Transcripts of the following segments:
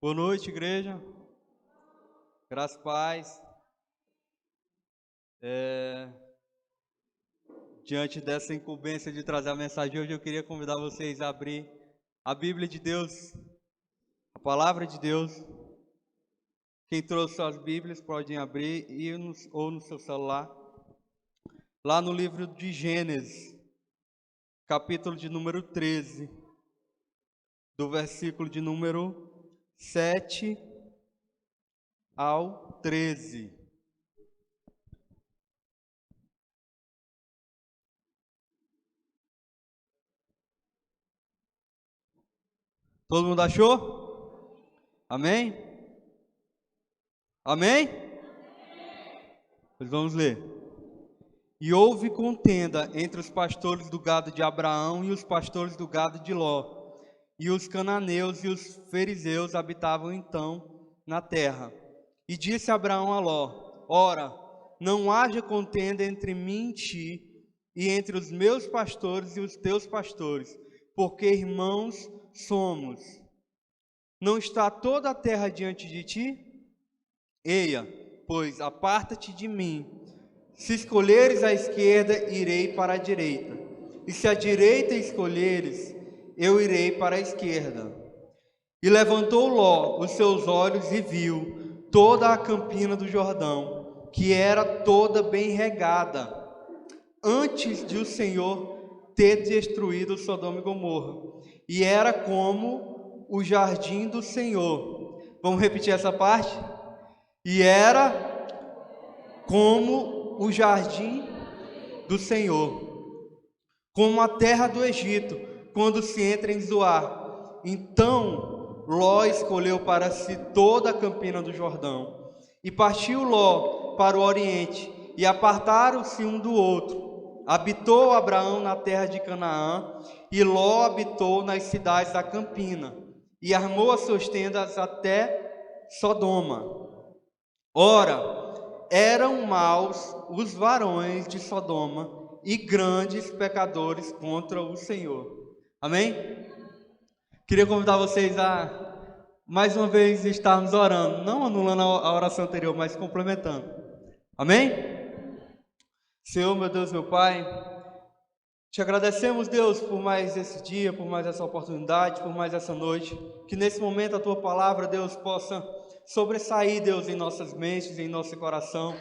Boa noite, igreja. Graças e paz. Diante dessa incumbência de trazer a mensagem de hoje, eu queria convidar vocês a abrir a Bíblia de Deus, a Palavra de Deus. Quem trouxe suas Bíblias podem abrir ou no seu celular. Lá no livro de Gênesis, capítulo de número 13, do versículo de número 7 ao 13. Todo mundo achou? Amém? Amém? Pois vamos ler. E houve contenda entre os pastores do gado de Abraão e os pastores do gado de Ló. E os cananeus e os fariseus habitavam então na terra. E disse Abraão a Ló: Ora, não haja contenda entre mim e ti, e entre os meus pastores e os teus pastores, porque irmãos somos. Não está toda a terra diante de ti? Eia, pois aparta-te de mim. Se escolheres a esquerda, irei para a direita, e se a direita escolheres, eu irei para a esquerda. E levantou Ló os seus olhos e viu toda a campina do Jordão, que era toda bem regada, antes de o Senhor ter destruído Sodoma e Gomorra, e era como o jardim do Senhor. Vamos repetir essa parte? E era como o jardim do Senhor, como a terra do Egito, quando se entra em Zoar. Então Ló escolheu para si toda a campina do Jordão, e partiu Ló para o oriente, e apartaram-se um do outro. Habitou Abraão na terra de Canaã, e Ló habitou nas cidades da campina, e armou as suas tendas até Sodoma. Ora, eram maus os varões de Sodoma e grandes pecadores contra o Senhor. Amém? Queria convidar vocês a, mais uma vez, estarmos orando, não anulando a oração anterior, mas complementando. Amém? Senhor, meu Deus, meu Pai, te agradecemos, Deus, por mais esse dia, por mais essa oportunidade, por mais essa noite. Que nesse momento a Tua palavra, Deus, possa sobressair, Deus, em nossas mentes, em nosso coração.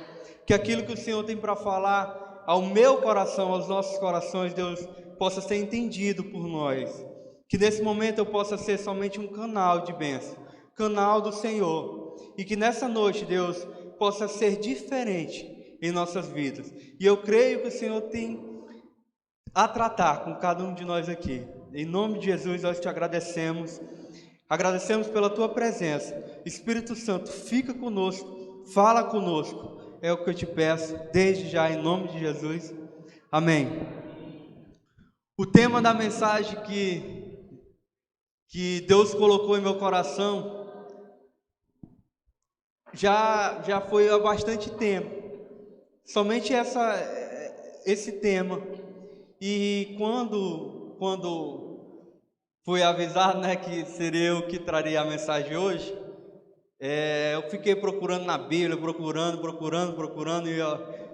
Que aquilo que o Senhor tem para falar ao meu coração, aos nossos corações, Deus, possa ser entendido por nós. Que nesse momento eu possa ser somente um canal de bênção, canal do Senhor. E que nessa noite, Deus, possa ser diferente em nossas vidas. E eu creio que o Senhor tem a tratar com cada um de nós aqui. Em nome de Jesus, nós te agradecemos. Agradecemos pela tua presença. Espírito Santo, fica conosco, fala conosco. É o que eu te peço desde já, em nome de Jesus. Amém. O tema da mensagem que Deus colocou em meu coração já foi há bastante tempo. Somente esse tema. E quando fui avisado, né, que seria eu que traria a mensagem hoje, eu fiquei procurando na Bíblia, procurando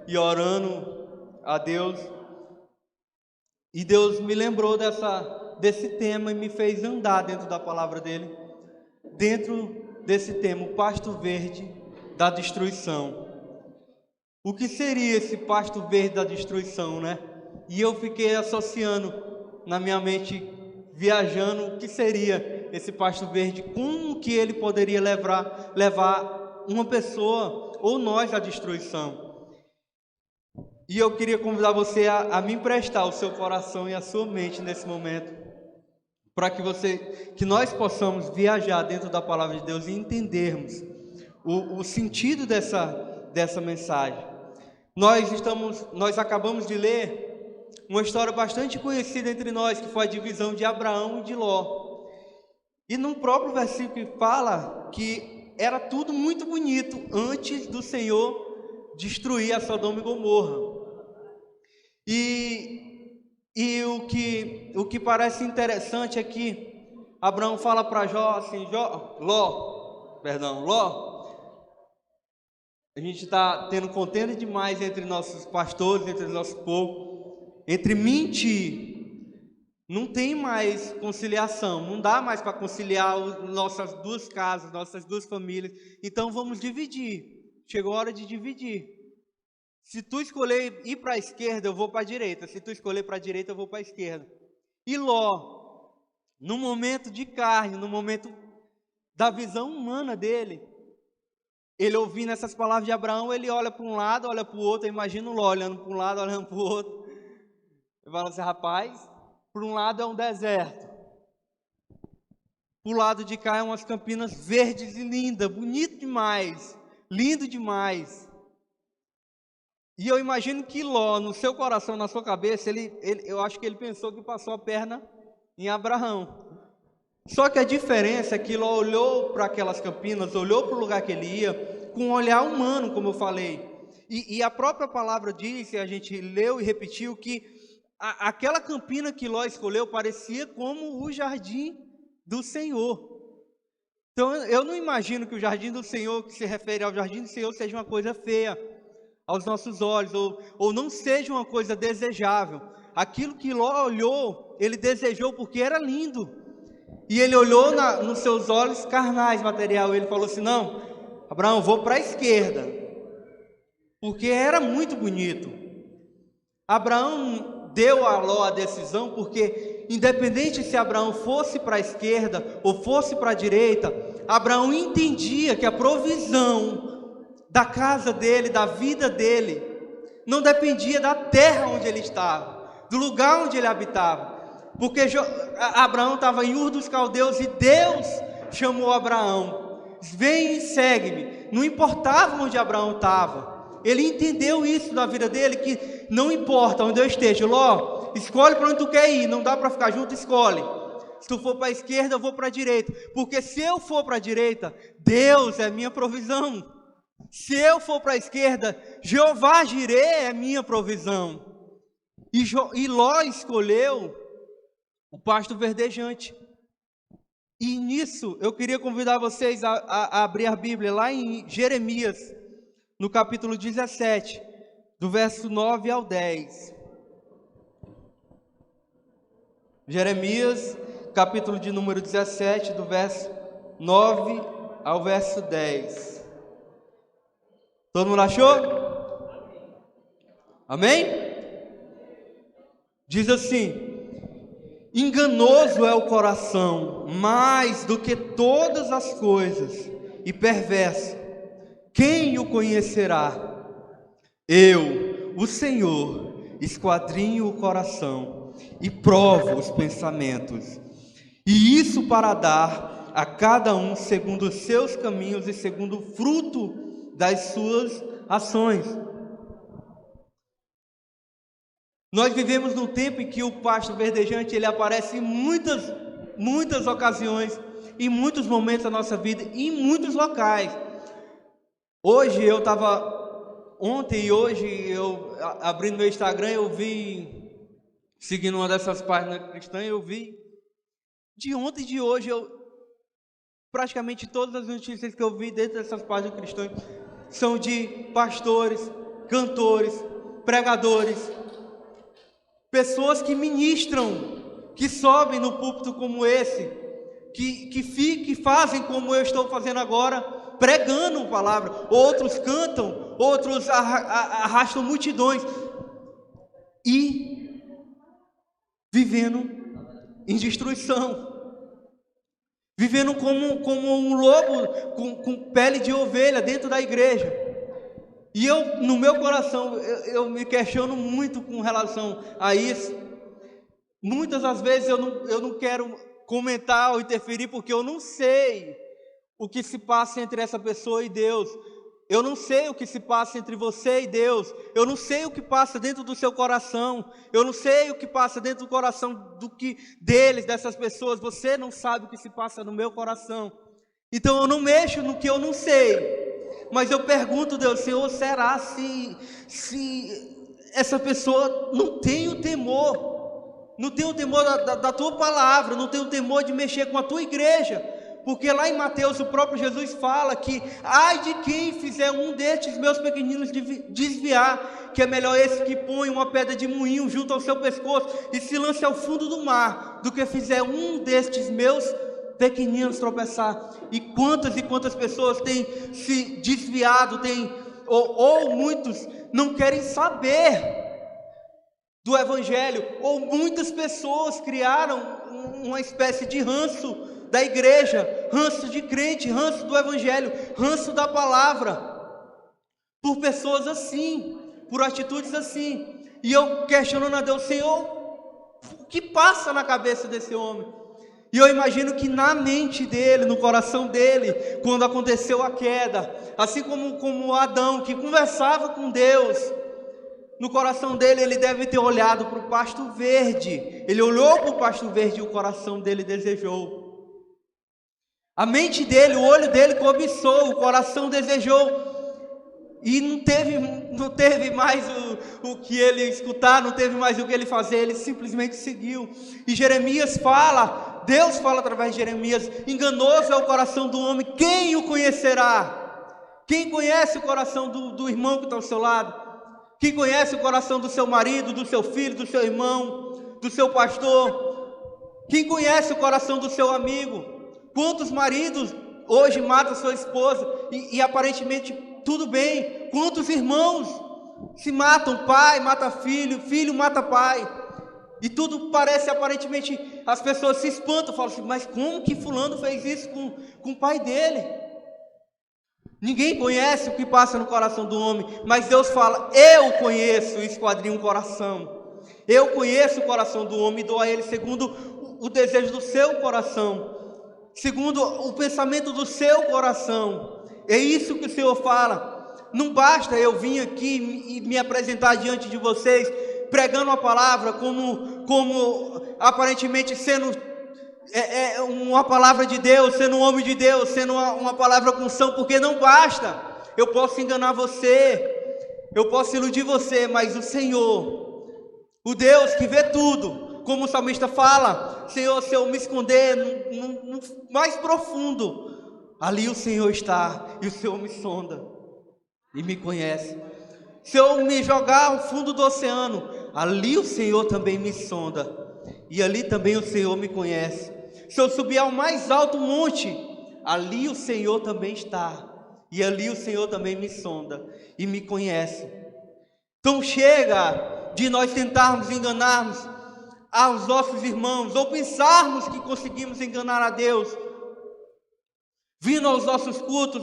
e orando a Deus. E Deus me lembrou desse tema e me fez andar dentro da palavra dele, dentro desse tema, o pasto verde da destruição. O que seria esse pasto verde da destruição, né? E eu fiquei associando na minha mente, viajando, o que seria esse pasto verde, como que ele poderia levar uma pessoa ou nós à destruição. E eu queria convidar você a me emprestar o seu coração e a sua mente nesse momento, para que nós possamos viajar dentro da palavra de Deus e entendermos o sentido dessa mensagem. Nós acabamos de ler uma história bastante conhecida entre nós, que foi a divisão de Abraão e de Ló. E no próprio versículo fala que era tudo muito bonito antes do Senhor destruir a Sodoma e Gomorra. E o que parece interessante é que Abraão fala para Ló, Ló, a gente está tendo contenda demais entre nossos pastores, entre o nosso povo, entre mentir. Não tem mais conciliação, não dá mais para conciliar nossas duas casas, nossas duas famílias. Então vamos dividir. Chegou a hora de dividir. Se tu escolher ir para a esquerda, eu vou para a direita. Se tu escolher para a direita, eu vou para a esquerda. E Ló, no momento de carne, no momento da visão humana dele, ele ouvindo essas palavras de Abraão, ele olha para um lado, olha para o outro. Imagina o Ló olhando para um lado, olhando para o outro. Ele fala assim, rapaz, por um lado é um deserto, por lado de cá é umas campinas verdes e lindas, bonito demais, lindo demais. E eu imagino que Ló, no seu coração, na sua cabeça, eu acho que ele pensou que passou a perna em Abraão. Só que a diferença é que Ló olhou para aquelas campinas, olhou para o lugar que ele ia, com um olhar humano, como eu falei. E a própria palavra diz, e a gente leu e repetiu, que aquela campina que Ló escolheu parecia como o jardim do Senhor. Então eu não imagino que o jardim do Senhor, que se refere ao jardim do Senhor, seja uma coisa feia aos nossos olhos, ou não seja uma coisa desejável. Aquilo que Ló olhou, ele desejou porque era lindo. E ele olhou nos seus olhos carnais, material, e ele falou assim, não, Abraão, vou para a esquerda, porque era muito bonito. Abraão deu a Ló a decisão, porque independente se Abraão fosse para a esquerda ou fosse para a direita, Abraão entendia que a provisão da casa dele, da vida dele, não dependia da terra onde ele estava, do lugar onde ele habitava, porque Abraão estava em Ur dos Caldeus e Deus chamou Abraão, vem e segue-me. Não importava onde Abraão estava, ele entendeu isso na vida dele, que não importa onde eu esteja, Ló, escolhe para onde tu quer ir, não dá para ficar junto, escolhe. Se tu for para a esquerda, eu vou para a direita, porque se eu for para a direita, Deus é minha provisão. Se eu for para a esquerda, Jeová Jireh é minha provisão. E Ló escolheu o pasto verdejante. E nisso, eu queria convidar vocês a abrir a Bíblia lá em Jeremias, no capítulo 17, do verso 9 ao 10. Jeremias, capítulo de número 17, do verso 9 ao verso 10. Todo mundo achou? Amém? Diz assim: enganoso é o coração, mais do que todas as coisas, e perverso. Quem o conhecerá? Eu, o Senhor, esquadrinho o coração e provo os pensamentos, e isso para dar a cada um segundo os seus caminhos e segundo o fruto das suas ações. Nós vivemos num tempo em que o pasto verdejante ele aparece em muitas ocasiões, em muitos momentos da nossa vida, em muitos locais. Hoje eu estava, ontem e hoje eu abrindo meu Instagram, eu vi, seguindo uma dessas páginas cristãs, eu vi, de ontem e de hoje, praticamente todas as notícias que eu vi dentro dessas páginas cristãs, são de pastores, cantores, pregadores, pessoas que ministram, que sobem no púlpito como esse, que fazem como eu estou fazendo agora, pregando a palavra. Outros cantam, outros arrastam multidões e vivendo em destruição, vivendo como um lobo com pele de ovelha dentro da igreja. E eu, no meu coração, eu me questiono muito com relação a isso. Muitas das vezes eu não quero comentar ou interferir, porque eu não sei o que se passa entre essa pessoa e Deus. Eu não sei o que se passa entre você e Deus. Eu não sei o que passa dentro do seu coração. Eu não sei o que passa dentro do coração deles, dessas pessoas. Você não sabe o que se passa no meu coração. Então eu não mexo no que eu não sei. Mas eu pergunto, Deus, Senhor, será se essa pessoa não tem o temor? Não tem o temor da tua palavra, não tem o temor de mexer com a tua igreja? Porque lá em Mateus o próprio Jesus fala que ai de quem fizer um destes meus pequeninos desviar, que é melhor esse que põe uma pedra de moinho junto ao seu pescoço e se lance ao fundo do mar, do que fizer um destes meus pequeninos tropeçar. E quantas pessoas têm se desviado, ou muitos não querem saber do Evangelho, ou muitas pessoas criaram uma espécie de ranço da igreja, ranço de crente, ranço do Evangelho, ranço da palavra, por pessoas assim, por atitudes assim. E eu questionando a Deus: Senhor, o que passa na cabeça desse homem? E eu imagino que na mente dele, no coração dele, quando aconteceu a queda, assim como Adão, que conversava com Deus, no coração dele ele deve ter olhado para o pasto verde. Ele olhou para o pasto verde e o coração dele desejou. A mente dele, o olho dele cobiçou, o coração desejou. E não teve mais o que ele escutar, não teve mais o que ele fazer, ele simplesmente seguiu. E Jeremias fala, Deus fala através de Jeremias: enganoso é o coração do homem, quem o conhecerá? Quem conhece o coração do irmão que está ao seu lado? Quem conhece o coração do seu marido, do seu filho, do seu irmão, do seu pastor? Quem conhece o coração do seu amigo? Quantos maridos hoje matam sua esposa e aparentemente tudo bem? Quantos irmãos se matam? Pai mata filho, filho mata pai, e tudo parece aparentemente, as pessoas se espantam, falam assim: mas como que fulano fez isso com o pai dele? Ninguém conhece o que passa no coração do homem, mas Deus fala: eu conheço, esquadrinho o coração, eu conheço o coração do homem e dou a ele segundo o desejo do seu coração, segundo o pensamento do seu coração. É isso que o Senhor fala. Não basta eu vir aqui e me apresentar diante de vocês pregando a palavra como aparentemente sendo uma palavra de Deus, sendo um homem de Deus, sendo uma palavra com unção, porque não basta. Eu posso enganar você, eu posso iludir você, mas o Senhor, o Deus que vê tudo, como o salmista fala: Senhor, se eu me esconder no mais profundo, ali o Senhor está, e o Senhor me sonda e me conhece. Se eu me jogar ao fundo do oceano, ali o Senhor também me sonda, e ali também o Senhor me conhece. Se eu subir ao mais alto monte, ali o Senhor também está, e ali o Senhor também me sonda e me conhece. Então chega de nós tentarmos enganarmos aos nossos irmãos, ou pensarmos que conseguimos enganar a Deus, vindo aos nossos cultos,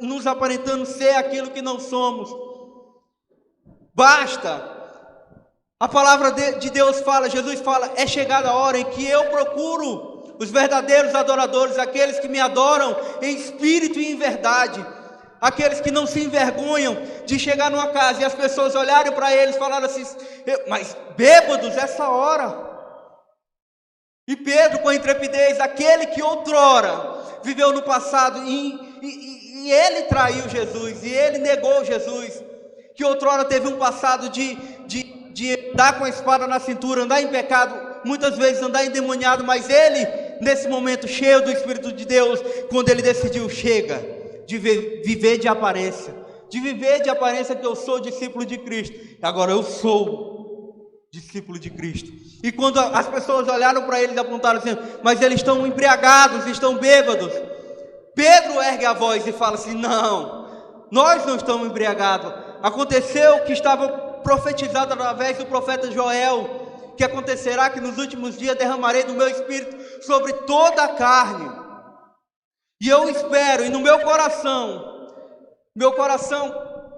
nos aparentando ser aquilo que não somos. Basta. A palavra de Deus fala, Jesus fala: é chegada a hora em que eu procuro os verdadeiros adoradores, aqueles que me adoram em espírito e em verdade, aqueles que não se envergonham de chegar numa casa e as pessoas olharem para eles e falarem assim: mas bêbados essa hora. E Pedro, com intrepidez, aquele que outrora viveu no passado e ele traiu Jesus, e ele negou Jesus, que outrora teve um passado de andar com a espada na cintura, andar em pecado, muitas vezes andar endemoniado, mas ele, nesse momento cheio do Espírito de Deus, quando ele decidiu: chega de viver de aparência, que eu sou discípulo de Cristo, agora eu sou discípulo de Cristo. E quando as pessoas olharam para ele e apontaram assim: mas eles estão embriagados, estão bêbados, Pedro ergue a voz e fala assim: não, nós não estamos embriagados. Aconteceu que estava profetizado através do profeta Joel, que acontecerá que nos últimos dias derramarei do meu espírito sobre toda a carne. E eu espero, e no meu coração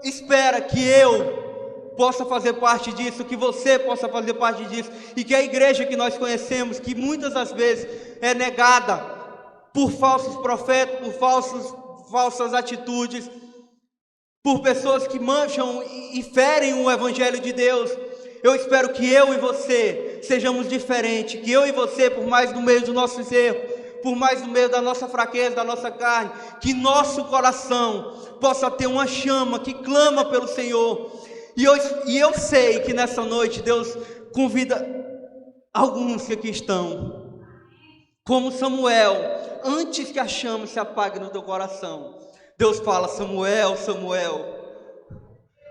espera que eu possa fazer parte disso, que você possa fazer parte disso, e que a igreja que nós conhecemos, que muitas das vezes é negada por falsos profetas, por falsas atitudes, por pessoas que mancham e ferem o Evangelho de Deus. Eu espero que eu e você sejamos diferentes, que eu e você, por mais no meio dos nossos erros, por mais no meio da nossa fraqueza, da nossa carne, que nosso coração possa ter uma chama que clama pelo Senhor. E eu sei que nessa noite Deus convida alguns que aqui estão Como Samuel, antes que a chama se apague no teu coração, Deus fala: Samuel, Samuel.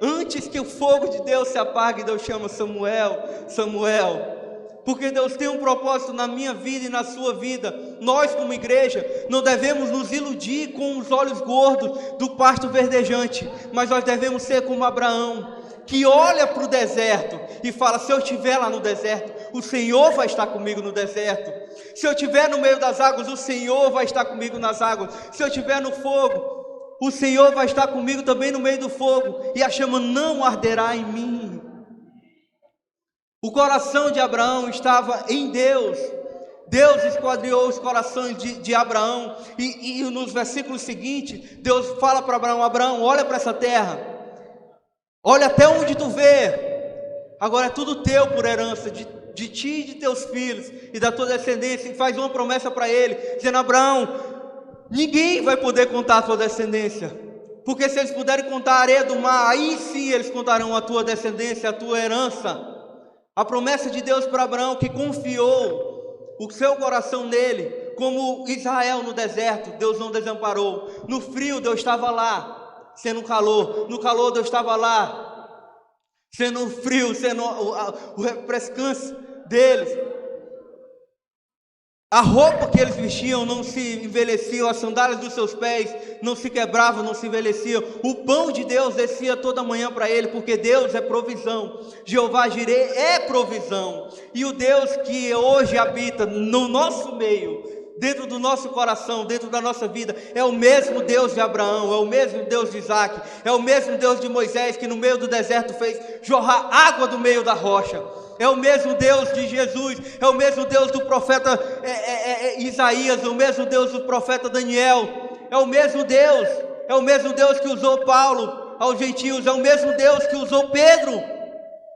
Antes que o fogo de Deus se apague, Deus chama: Samuel, Samuel. Porque Deus tem um propósito na minha vida e na sua vida. Nós, como igreja, não devemos nos iludir com os olhos gordos do pasto verdejante, mas nós devemos ser como Abraão, que olha para o deserto e fala: se eu estiver lá no deserto, o Senhor vai estar comigo no deserto. Se eu estiver no meio das águas, o Senhor vai estar comigo nas águas. Se eu estiver no fogo, o Senhor vai estar comigo também no meio do fogo, e a chama não arderá em mim. O coração de Abraão estava em Deus. Deus esquadriou os corações de Abraão, e nos versículos seguintes, Deus fala para Abraão: Abraão, olha para essa terra, olha até onde tu vê, agora é tudo teu por herança, de ti e de teus filhos, e da tua descendência. E faz uma promessa para ele, dizendo: Abraão, ninguém vai poder contar a tua descendência, porque se eles puderem contar a areia do mar, aí sim eles contarão a tua descendência, a tua herança. A promessa de Deus para Abraão, que confiou o seu coração nele, como Israel no deserto, Deus não desamparou. No frio, Deus estava lá, sendo calor. No calor, Deus estava lá, sendo frio, sendo o refrescância deles. A roupa que eles vestiam não se envelhecia, as sandálias dos seus pés não se quebravam, não se envelheciam. O pão de Deus descia toda manhã para ele, porque Deus é provisão. Jeová Jireh é provisão. E o Deus que hoje habita no nosso meio, dentro do nosso coração, dentro da nossa vida, é o mesmo Deus de Abraão, é o mesmo Deus de Isaac, é o mesmo Deus de Moisés, que no meio do deserto fez jorrar água do meio da rocha. É o mesmo Deus de Jesus, é o mesmo Deus do profeta Isaías, é o mesmo Deus do profeta Daniel, é o mesmo Deus que usou Paulo aos gentios, é o mesmo Deus que usou Pedro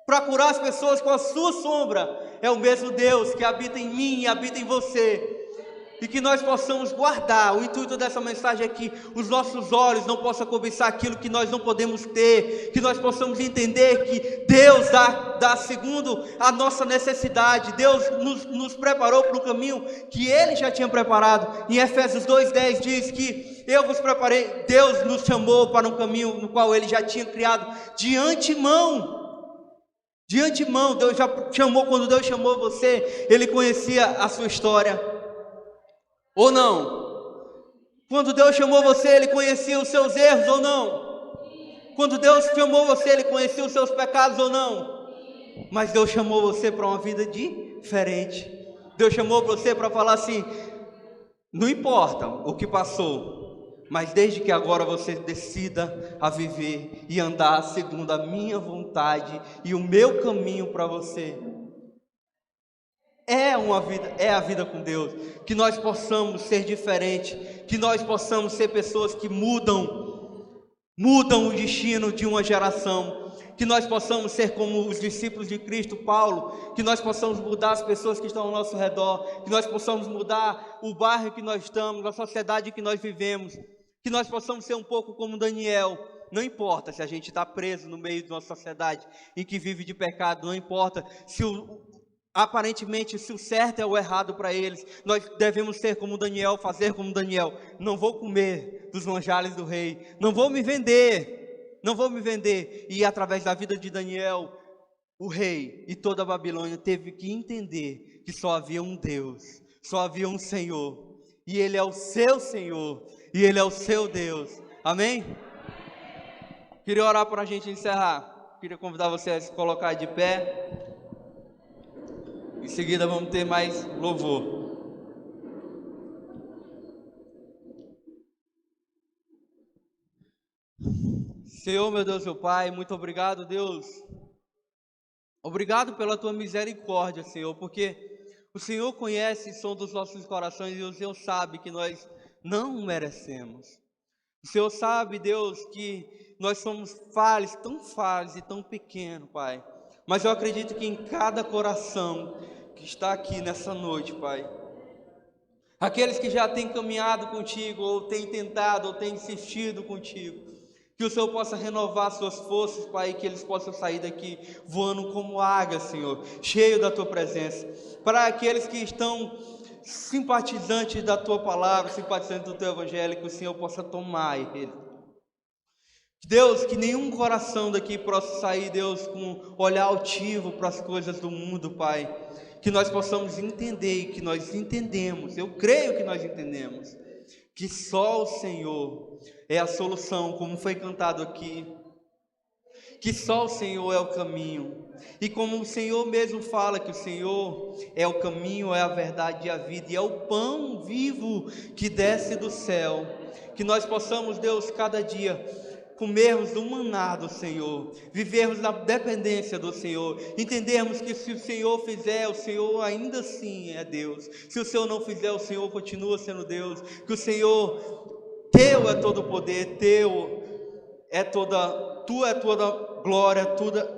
para curar as pessoas com a sua sombra, é o mesmo Deus que habita em mim e habita em você. E que nós possamos guardar. O intuito dessa mensagem é que os nossos olhos não possam cobiçar aquilo que nós não podemos ter, que nós possamos entender que Deus dá segundo a nossa necessidade. Deus nos preparou para o caminho que Ele já tinha preparado. Em Efésios 2:10 diz que eu vos preparei. Deus nos chamou para um caminho no qual Ele já tinha criado de antemão. De antemão, Deus já chamou. Quando Deus chamou você, Ele conhecia a sua história. Ou não? Quando Deus chamou você, Ele conhecia os seus erros ou não? Quando Deus chamou você, Ele conhecia os seus pecados ou não? Mas Deus chamou você para uma vida diferente. Deus chamou você para falar assim: não importa o que passou, mas desde que agora você decida a viver e andar segundo a minha vontade e o meu caminho para você. É a vida com Deus, que nós possamos ser diferentes, que nós possamos ser pessoas que mudam o destino de uma geração, que nós possamos ser como os discípulos de Cristo, Paulo, que nós possamos mudar as pessoas que estão ao nosso redor, que nós possamos mudar o bairro que nós estamos, a sociedade que nós vivemos, que nós possamos ser um pouco como Daniel. Não importa se a gente está preso no meio de uma sociedade em que vive de pecado, não importa se aparentemente, se o certo é o errado para eles, nós devemos ser como Daniel, fazer como Daniel. Não vou comer dos manjares do rei, não vou me vender. E através da vida de Daniel, o rei e toda a Babilônia teve que entender que só havia um Deus, só havia um Senhor, e Ele é o seu Senhor, e Ele é o seu Deus. Amém? Queria orar para a gente encerrar. Queria convidar você a se colocar de pé. Em seguida vamos ter mais louvor. Senhor, meu Deus, meu Pai, muito obrigado, Deus. Obrigado pela tua misericórdia, Senhor, porque o Senhor conhece o som dos nossos corações e o Senhor sabe que nós não merecemos. O Senhor sabe, Deus, que nós somos falhos e tão pequenos, Pai. Mas eu acredito que em cada coração que está aqui nessa noite, Pai, aqueles que já têm caminhado contigo, ou têm tentado, ou têm insistido contigo, que o Senhor possa renovar suas forças, Pai, e que eles possam sair daqui voando como águia, Senhor, cheio da tua presença. Para aqueles que estão simpatizantes da tua palavra, simpatizantes do teu evangelho, que o Senhor possa tomar ele. Deus, que nenhum coração daqui possa sair, Deus, com olhar altivo para as coisas do mundo, Pai. Que nós possamos entender, e que nós entendemos, eu creio que nós entendemos, que só o Senhor é a solução, como foi cantado aqui. Que só o Senhor é o caminho. E como o Senhor mesmo fala que o Senhor é o caminho, é a verdade e a vida, e é o pão vivo que desce do céu. Que nós possamos, Deus, cada dia comermos do maná do Senhor, vivermos na dependência do Senhor, entendermos que se o Senhor fizer, o Senhor ainda assim é Deus. Se o Senhor não fizer, o Senhor continua sendo Deus. Que o Senhor, teu é todo o poder, teu é toda, tu é toda glória,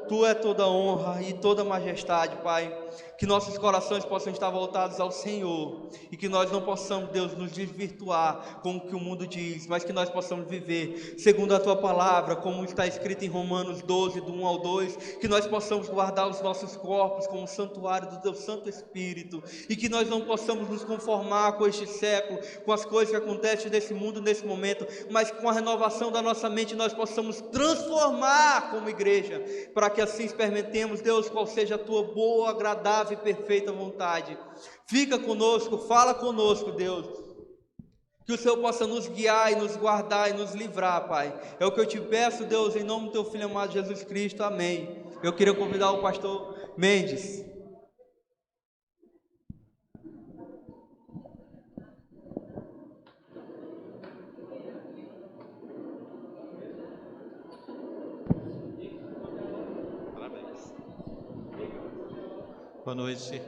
tu é toda honra e toda majestade, Pai. Que nossos corações possam estar voltados ao Senhor e que nós não possamos, Deus, nos desvirtuar com o que o mundo diz, mas que nós possamos viver segundo a Tua palavra, como está escrito em Romanos 12, do 1 ao 2, que nós possamos guardar os nossos corpos como santuário do Teu Santo Espírito e que nós não possamos nos conformar com este século, com as coisas que acontecem nesse mundo, nesse momento, mas com a renovação da nossa mente nós possamos transformar como igreja, para que assim experimentemos, Deus, qual seja a Tua boa, agradável e perfeita vontade. Fica conosco, fala conosco, Deus, que o Senhor possa nos guiar e nos guardar e nos livrar, Pai. É o que eu te peço, Deus, em nome do Teu Filho amado Jesus Cristo, amém. Eu queria convidar o pastor Mendes. Parabéns. Boa noite.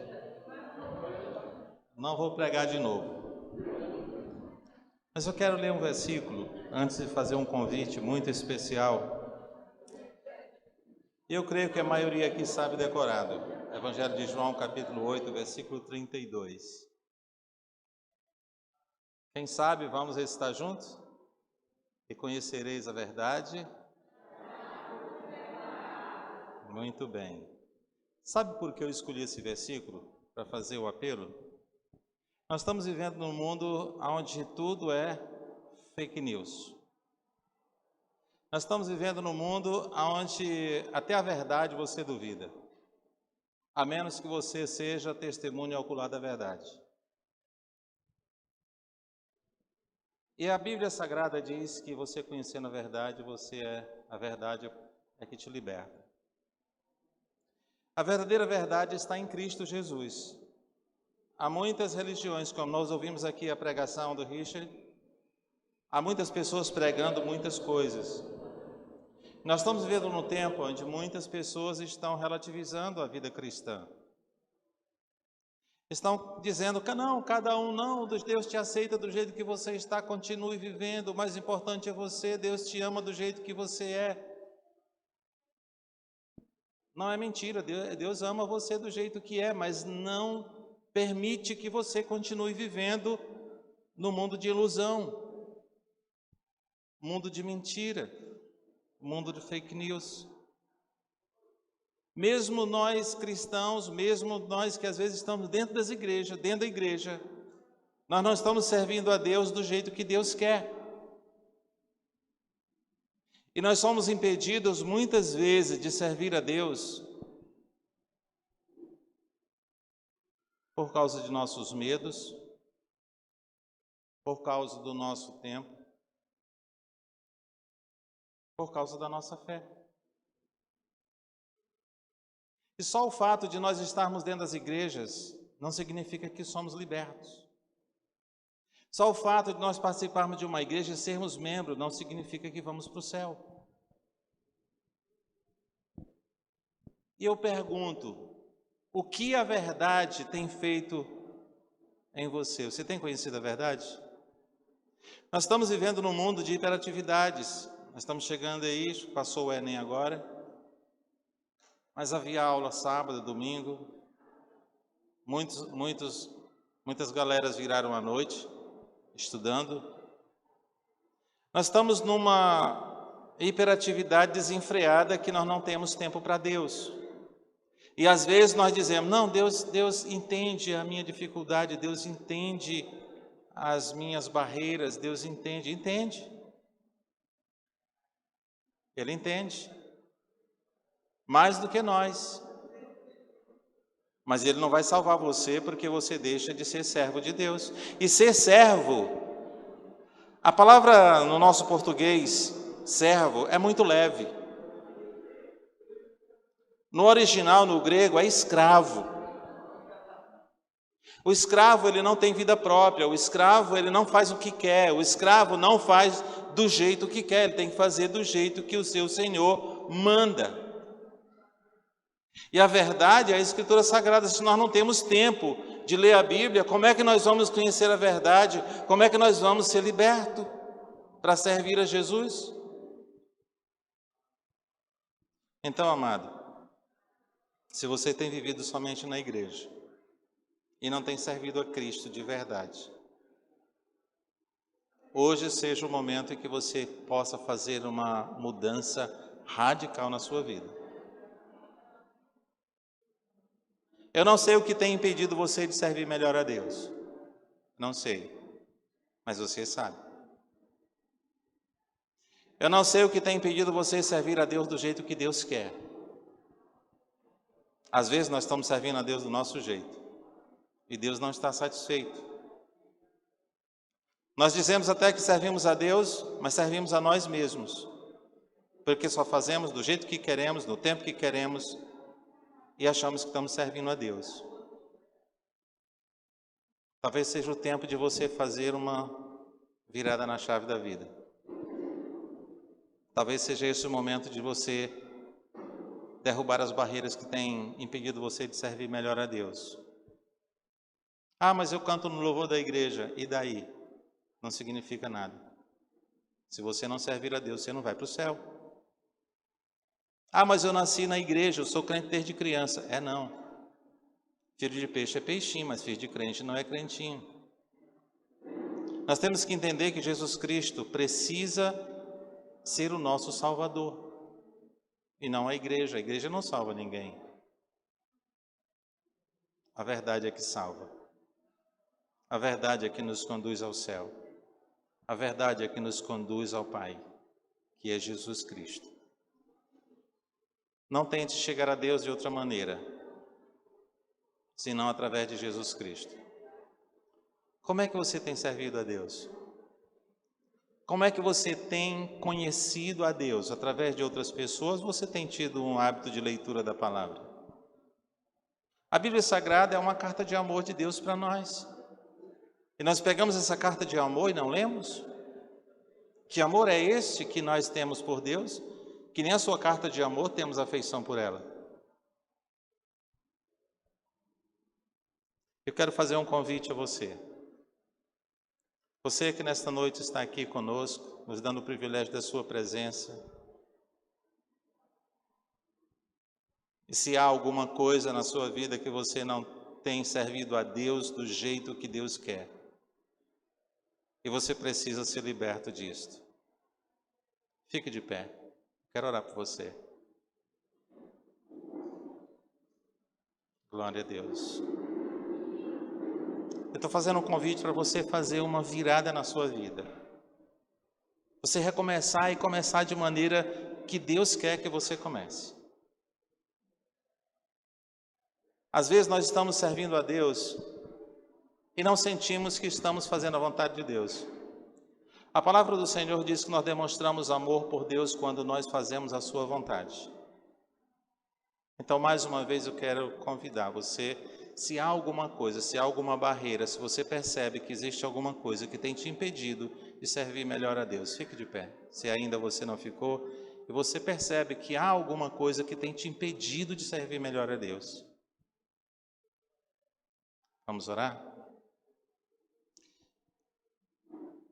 Não vou pregar de novo, mas eu quero ler um versículo antes de fazer um convite muito especial. Eu creio que a maioria aqui sabe decorado. Evangelho de João, capítulo 8, versículo 32. Quem sabe, vamos recitar juntos? E conhecereis a verdade. Muito bem. Sabe por que eu escolhi esse versículo para fazer o apelo? Nós estamos vivendo num mundo onde tudo é fake news. Nós estamos vivendo num mundo onde até a verdade você duvida, a menos que você seja testemunha ocular da verdade. E a Bíblia Sagrada diz que você conhecendo a verdade, a verdade é que te liberta. A verdadeira verdade está em Cristo Jesus. Há muitas religiões, como nós ouvimos aqui a pregação do Richard, há muitas pessoas pregando muitas coisas. Nós estamos vivendo num tempo onde muitas pessoas estão relativizando a vida cristã. Estão dizendo que não, cada um não, Deus te aceita do jeito que você está, continue vivendo, o mais importante é você, Deus te ama do jeito que você é. Não é mentira, Deus ama você do jeito que é, mas não permite que você continue vivendo no mundo de ilusão, mundo de mentira, mundo de fake news. Mesmo nós cristãos, mesmo nós que às vezes estamos dentro das igrejas, dentro da igreja, nós não estamos servindo a Deus do jeito que Deus quer. E nós somos impedidos muitas vezes de servir a Deus por causa de nossos medos, por causa do nosso tempo, por causa da nossa fé. E só o fato de nós estarmos dentro das igrejas não significa que somos libertos. Só o fato de nós participarmos de uma igreja e sermos membros não significa que vamos para o céu. E eu pergunto, o que a verdade tem feito em você? Você tem conhecido a verdade? Nós estamos vivendo num mundo de hiperatividades. Nós estamos chegando aí, passou o Enem agora, mas havia aula sábado, domingo. Muitas galeras viraram à noite, estudando. Nós estamos numa hiperatividade desenfreada que nós não temos tempo para Deus. E às vezes nós dizemos, não, Deus entende a minha dificuldade, Deus entende as minhas barreiras, Deus entende. Ele entende. Mais do que nós. Mas Ele não vai salvar você porque você deixa de ser servo de Deus. E ser servo, a palavra no nosso português, servo, é muito leve. No original, no grego, é escravo. O escravo, ele não tem vida própria. O escravo, ele não faz o que quer. O escravo não faz do jeito que quer. Ele tem que fazer do jeito que o seu Senhor manda. E a verdade, a Escritura Sagrada, se nós não temos tempo de ler a Bíblia, como é que nós vamos conhecer a verdade? Como é que nós vamos ser libertos para servir a Jesus? Então, amado, se você tem vivido somente na igreja e não tem servido a Cristo de verdade, hoje seja o momento em que você possa fazer uma mudança radical na sua vida. Eu não sei o que tem impedido você de servir melhor a Deus. Não sei, mas você sabe. Eu não sei o que tem impedido você de servir a Deus do jeito que Deus quer. Às vezes nós estamos servindo a Deus do nosso jeito e Deus não está satisfeito. Nós dizemos até que servimos a Deus, mas servimos a nós mesmos, porque só fazemos do jeito que queremos, no tempo que queremos e achamos que estamos servindo a Deus. Talvez seja o tempo de você fazer uma virada na chave da vida. Talvez seja esse o momento de você derrubar as barreiras que têm impedido você de servir melhor a Deus. Ah, mas eu canto no louvor da igreja. E daí? Não significa nada. Se você não servir a Deus, você não vai para o céu. Ah, mas eu nasci na igreja, eu sou crente desde criança. Não. Filho de peixe é peixinho, mas filho de crente não é crentinho. Nós temos que entender que Jesus Cristo precisa ser o nosso Salvador. E não a igreja não salva ninguém. A verdade é que salva. A verdade é que nos conduz ao céu. A verdade é que nos conduz ao Pai, que é Jesus Cristo. Não tente chegar a Deus de outra maneira, senão através de Jesus Cristo. Como é que você tem servido a Deus? Como é que você tem conhecido a Deus? Através de outras pessoas, você tem tido um hábito de leitura da palavra? A Bíblia Sagrada é uma carta de amor de Deus para nós. E nós pegamos essa carta de amor e não lemos? Que amor é este que nós temos por Deus? Que nem a sua carta de amor temos afeição por ela. Eu quero fazer um convite a você. Você que nesta noite está aqui conosco, nos dando o privilégio da sua presença. E se há alguma coisa na sua vida que você não tem servido a Deus do jeito que Deus quer, e você precisa ser liberto disto, fique de pé. Quero orar por você. Glória a Deus. Eu estou fazendo um convite para você fazer uma virada na sua vida. Você recomeçar e começar de maneira que Deus quer que você comece. Às vezes nós estamos servindo a Deus e não sentimos que estamos fazendo a vontade de Deus. A palavra do Senhor diz que nós demonstramos amor por Deus quando nós fazemos a sua vontade. Então, mais uma vez, eu quero convidar você, se há alguma coisa, se há alguma barreira, se você percebe que existe alguma coisa que tem te impedido de servir melhor a Deus, fique de pé. Se ainda você não ficou, e você percebe que há alguma coisa que tem te impedido de servir melhor a Deus. Vamos orar?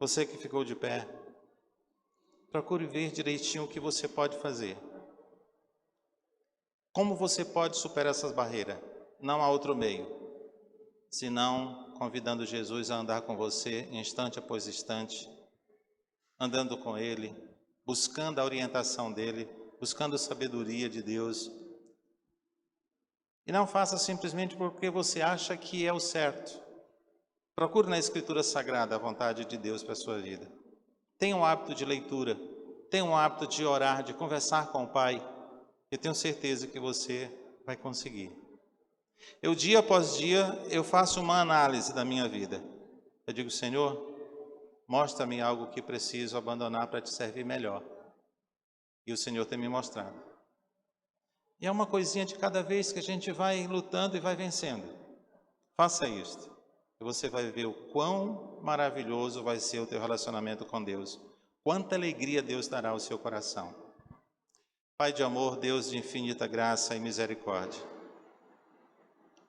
Você que ficou de pé, procure ver direitinho o que você pode fazer. Como você pode superar essas barreiras? Não há outro meio, senão convidando Jesus a andar com você, instante após instante, andando com Ele, buscando a orientação dEle, buscando a sabedoria de Deus E não faça simplesmente porque você acha que é o certo. Procure na Escritura Sagrada a vontade de Deus para a sua vida. Tenha um hábito de leitura, tenha um hábito de orar, de conversar com o Pai. Eu tenho certeza que você vai conseguir. Eu, dia após dia, eu faço uma análise da minha vida. Eu digo, Senhor, mostra-me algo que preciso abandonar para te servir melhor. E o Senhor tem me mostrado. E é uma coisinha de cada vez que a gente vai lutando e vai vencendo. Faça isto. E você vai ver o quão maravilhoso vai ser o teu relacionamento com Deus. Quanta alegria Deus dará ao seu coração. Pai de amor, Deus de infinita graça e misericórdia.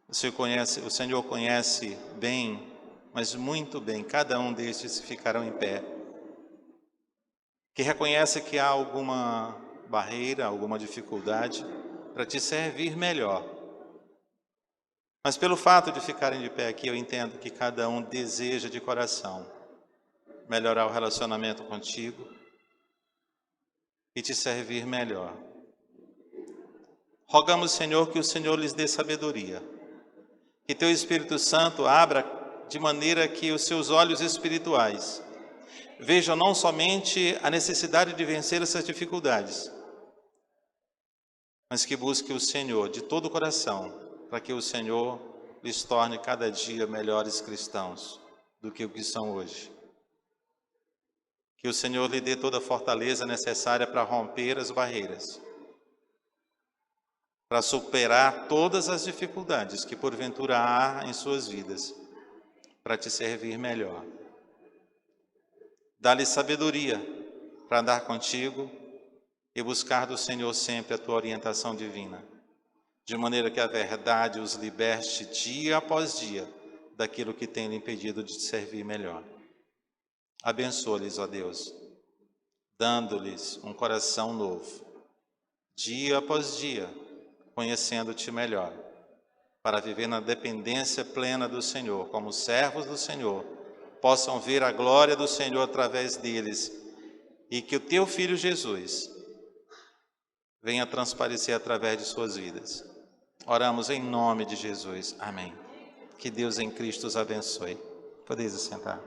O Senhor conhece bem, mas muito bem, cada um destes ficarão em pé. Que reconhece que há alguma barreira, alguma dificuldade para te servir melhor. Mas pelo fato de ficarem de pé aqui, eu entendo que cada um deseja de coração melhorar o relacionamento contigo e te servir melhor. Rogamos, Senhor, que o Senhor lhes dê sabedoria, que teu Espírito Santo abra de maneira que os seus olhos espirituais vejam não somente a necessidade de vencer essas dificuldades, mas que busque o Senhor de todo o coração, para que o Senhor lhes torne cada dia melhores cristãos do que o que são hoje. Que o Senhor lhe dê toda a fortaleza necessária para romper as barreiras, para superar todas as dificuldades que porventura há em suas vidas, para te servir melhor. Dá-lhe sabedoria para andar contigo e buscar do Senhor sempre a tua orientação divina, de maneira que a verdade os liberte dia após dia daquilo que tem lhe impedido de te servir melhor. Abençoa-lhes, ó Deus, dando-lhes um coração novo, dia após dia, conhecendo-te melhor, para viver na dependência plena do Senhor, como servos do Senhor, possam ver a glória do Senhor através deles, e que o teu Filho Jesus venha transparecer através de suas vidas. Oramos em nome de Jesus. Amém. Que Deus em Cristo os abençoe. Podeis assentar.